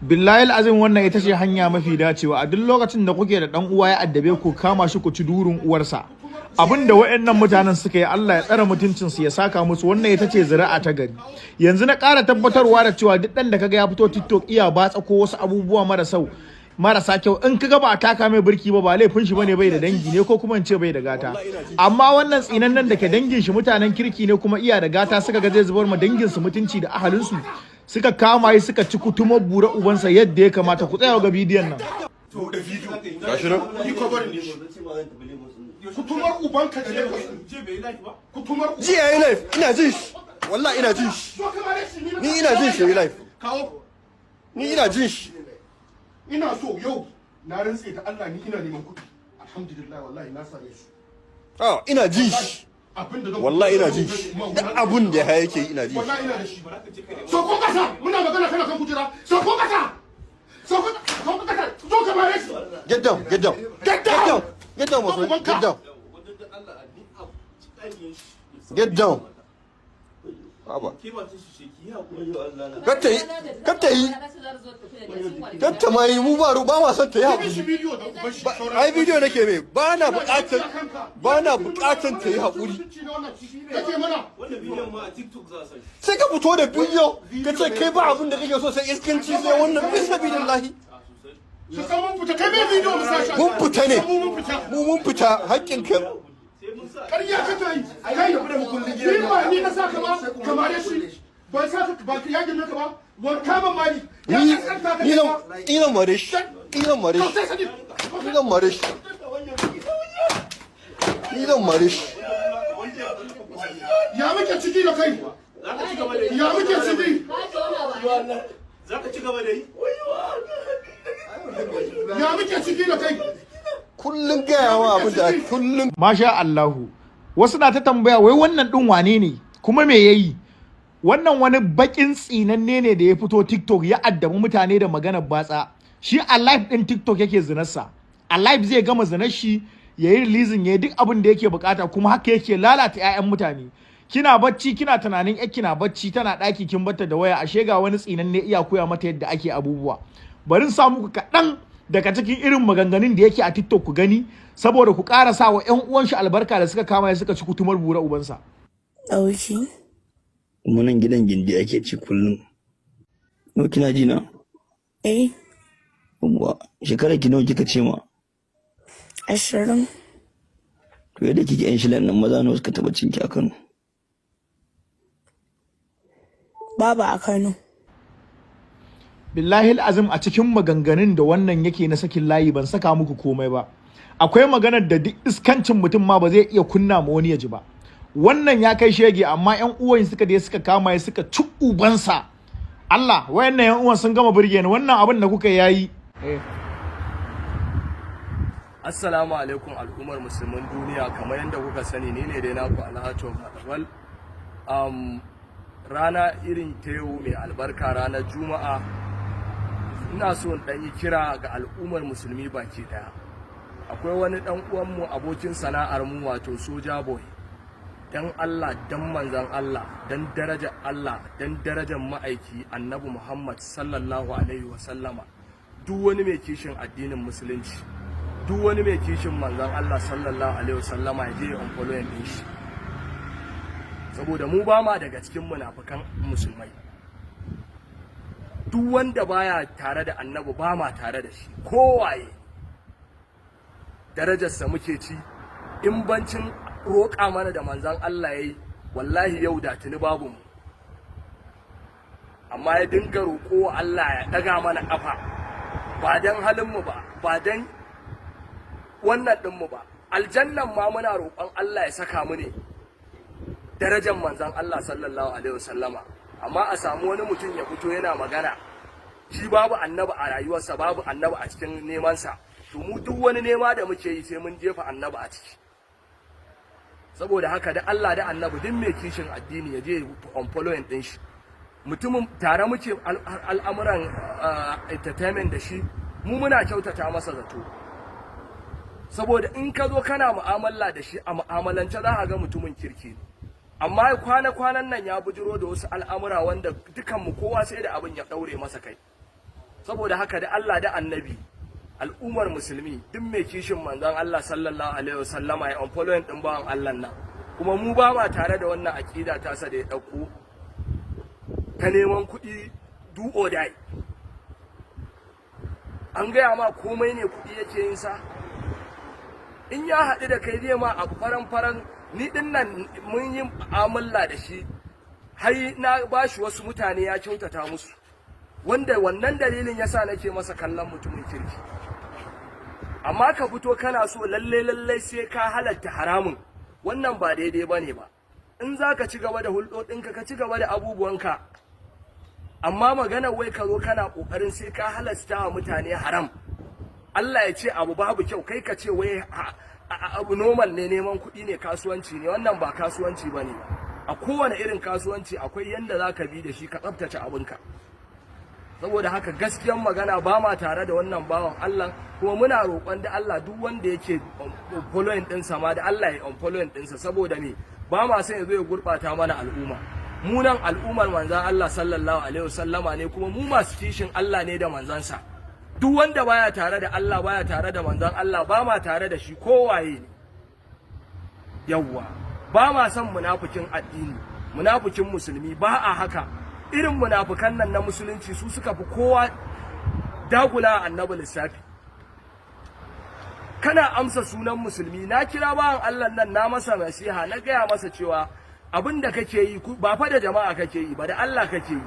billahi azim wannan ita ce hanya mafi dacewa a duk lokacin da kuke da dan uwa ya addabe ku kama shi ku ci durin uwarsa abinda wayannan mutanen suka yi Allah ya tsara mutuncin su ya saka musu wannan ita ce zuri'a ta gari yanzu na ƙara tabbatarwa da cewa duk dan da kaga ya fito TikTok iya batsa ko wasu abubuwa marasa kyau in kaga ba a taka mai birki ba laifin shi bane bai da dangi ne ko kuma in ce bai da gata amma wannan tsinan nan da ke dangin shi mutanen kirki ne kuma iya da gata suka ga zai zubar ma dangin su mutunci da ahalin su suka kama yi suka ci kutumar bura ubansa yadda ya kamata ku tsaya ga bidiyon nan to da bidiyo gashi nan yi cover ne kutumar ubanka da ne kutumar jiya yayi live ina jin shi wallahi ina jin shi ni ina jin shi live kawo ni ina jin shi ina so yau na rantse ta Allah ni ina neman kuɗi alhamdulillah wallahi na same su ina jin shi wallahi ina jin shi duk abun da ya yake ina jin shi wallahi ina da shi so ko kasa muna magana kana kan kujera so ko kasa so ko kasa so ka bare shi get down get down get down get down my friend get down get down Aba. Kata yi. Kata mai mu ba ma son ta yi haƙuri. Ai bidiyo nake mai ba na buƙatar ta yi haƙuri. Sai ka fito da bidiyo ka ce kai ba abin da kake so sai iskanci sai wannan bisa bidillahi. Mun fita ne. Mun fita haƙƙin ka. Ƙarya kake yi, kai da mukullin gidan nan. Ni ba ni na saka ba, kamar shi. Ba saka ba ya gina ka ba, war kama mali. Ilan marish. Ilan marish. Ilan marish. Ilan marish. Ya muke ciki da kai. Ya muke ciki. Zaka ci gaba da yi? Ya muke ciki da kai. Kullum gayawa abin da kullum masha Allahu wasu na ta tambaya wai wannan din wane ne kuma me yayi wannan wani bakin tsinanne ne da ya fito TikTok ya addabi mutane da maganar batsa shi a live din TikTok yake zinarsa a live zai gama zinar shi yayi releasing yayi duk abin da yake bukata kuma haka yake lalata ƴaƴan mutane kina bacci kina tunanin kina bacci tana daki kin batta da waya ashe ga wani tsinanne iya koya mata yadda ake abubuwa bari sa muku kaɗan daga cikin irin maganganun da yake a TikTok ku gani saboda ku ƙara sa wa ƴan uwan shi albarka da suka kama ya suka ci kutumar bura ubansa. Auki. Kuma nan gidan gindi ake ci kullum. No kina ji na? Eh. Kuma shekara ki nawa kika ce ma? 20. To yadda kike yan shilan nan maza nawa suka taba cinki a Kano? Baba a Kano. Billahi azim a cikin maganganun da wannan yake na sakin layi ban saka muku komai ba akwai maganar da duk iskancin mutum ma ba zai iya kunna ma wani ya ji ba wannan ya kai shege amma ƴan uwan suka je suka kama ya suka ci ubansa Allah wayannan ƴan uwan sun gama burge ni wannan abin da kuka yayi Assalamu alaikum al'ummar musulmin duniya kamar yadda kuka sani ni ne dai naku Alhaji Fadwal rana irin ta yau mai albarka ranar Juma'a ina so in ɗan yi kira ga al'ummar musulmi baki daya akwai wani ɗan uwanmu abokin sana'ar mu wato soja boy dan Allah dan manzon Allah dan darajar Allah dan darajar ma'aiki annabi Muhammad sallallahu alaihi wasallama duk wani mai kishin addinin musulunci duk wani mai kishin manzon Allah sallallahu alaihi wasallama ya je ya unfollow din shi saboda mu ba ma daga cikin munafikan musulmai duk wanda baya tare da annabi ba ma tare da shi kowaye darajarsa muke ci in bancin roƙa mana da manzan Allah yayi wallahi yau da tuni babu mu amma ya dinga roƙo Allah ya daga mana kafa ba dan halin mu ba dan wannan din mu ba aljannan ma muna roƙon Allah ya saka mu ne darajar manzan Allah sallallahu alaihi wasallama amma a samu wani mutum ya fito yana magana shi babu annabi a rayuwarsa babu annabi a cikin nemansa to mu duk wani nema da muke yi sai mun jefa annabi a ciki saboda haka da Allah da annabi duk mai kishin addini ya je on following din shi mutumin tare muke al'amuran entertainment da shi mu muna kyautata masa zato saboda in ka zo kana mu'amala da shi a mu'amalance za ka ga mutumin kirki amma kwana-kwanan nan ya bujiro da wasu al'amura wanda dukanmu kowa sai da abin ya daure masa kai saboda haka da Allah da annabi al'ummar musulmi duk mai kishin manzon Allah sallallahu alaihi wasallama ya unfollowing din bawan Allah nan, kuma mu ba ma tare da wannan aqida ta sa da ya dauko ta neman kuɗi do or die. An gaya ma komai ne kuɗi yake yin sa, in ya haɗu da kai zai ma abu faran ni din nan mun yi mu'amala da shi har na bashi wasu mutane ya kyautata musu, wanda wannan dalilin yasa nake masa kallon mutumin kirki. Amma ka fito kana so lalle sai ka halatta haramun, wannan ba daidai bane ba. In za ka ci gaba da hulɗoɗinka ka ci gaba da abubuwanka, amma magana wai ka zo kana ƙoƙarin sai ka halasta wa mutane haram, Allah ya ce abu babu kyau kai ka ce wai abu normal ne, neman kuɗi ne, kasuwanci ne, wannan ba kasuwanci ba ne. A kowane irin kasuwanci akwai yanda za ka bi da shi ka tsaftace abinka. Saboda haka gaskiyan magana ba ma tare da wannan bawan Allah, kuma muna roƙon da Allah duk wanda yake following ɗinsa ma da Allah ya unfollowing ɗinsa, saboda me ba ma son ya zo ya gurɓata mana al'umma. Mu nan al'ummar manzan Allah sallallahu alaihi wasallama ne, kuma mu masu kishin Allah ne da manzansa. Duk wanda baya tare da Allah baya tare da manzan Allah, ba ma tare da shi kowaye ne. Yawwa, ba ma son munafikin addini, munafikin musulmi, ba a haka. Irin munafukan nan na musulunci su suka fi kowa dagula annabi lissafi. Kana amsa sunan musulmi, na kira bawan Allah nan na masa nasiha, na gaya masa cewa abin da kake yi ba fa da jama'a kake yi ba, da Allah kake yi.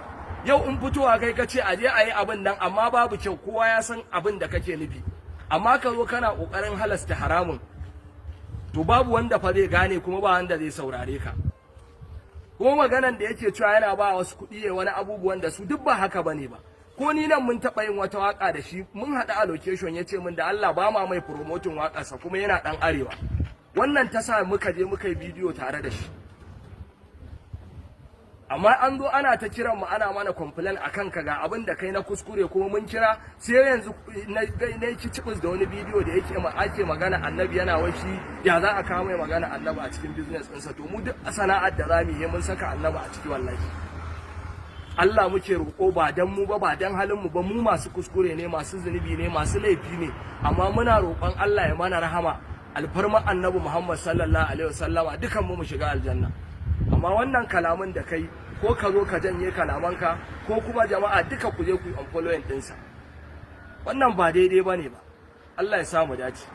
Yau in fitowa kai kace a je a yi abin nan, amma babu kyau, kowa ya san abin da kake nufi, amma ka zo kana kokarin halasta haramun, to babu wanda fa zai gane, kuma ba wanda zai saurare ka. Kuma maganan da yake cewa yana ba wasu kuɗi ya wani abubuwan da su duk ba haka bane ba. Ko ni nan mun taɓa yin wata waka da shi, mun haɗu a location ya ce min da Allah ba ma mai promoting waƙarsa, kuma yana ɗan arewa. Wannan ta sa muka je muka yi bidiyo tare da shi. Amma an zo ana ta kiran mu ana mana complain akan ka ga abin da kai na kuskure, kuma mun kira sai yanzu na ci cibis da wani bidiyo da ake magana annabi yana washi ya za a kawo mai magana annabi a cikin business ɗinsa. To mu duk sana'ar da za mu yi mun saka annabi a ciki wallahi. Allah muke roƙo ba dan mu ba dan halin mu ba, mu masu kuskure ne, masu zunubi ne, masu laifi ne, amma muna roƙon Allah ya mana rahama alfarma annabi Muhammad sallallahu alaihi wasallama dukan mu shiga aljanna. Amma wannan kalaman da kai, ko ka zo ka janye kalamanka, ko kuma jama'a duka ku je ku yi unfollowing ɗinsa, wannan ba daidai ba ne ba. Allah ya samu dace.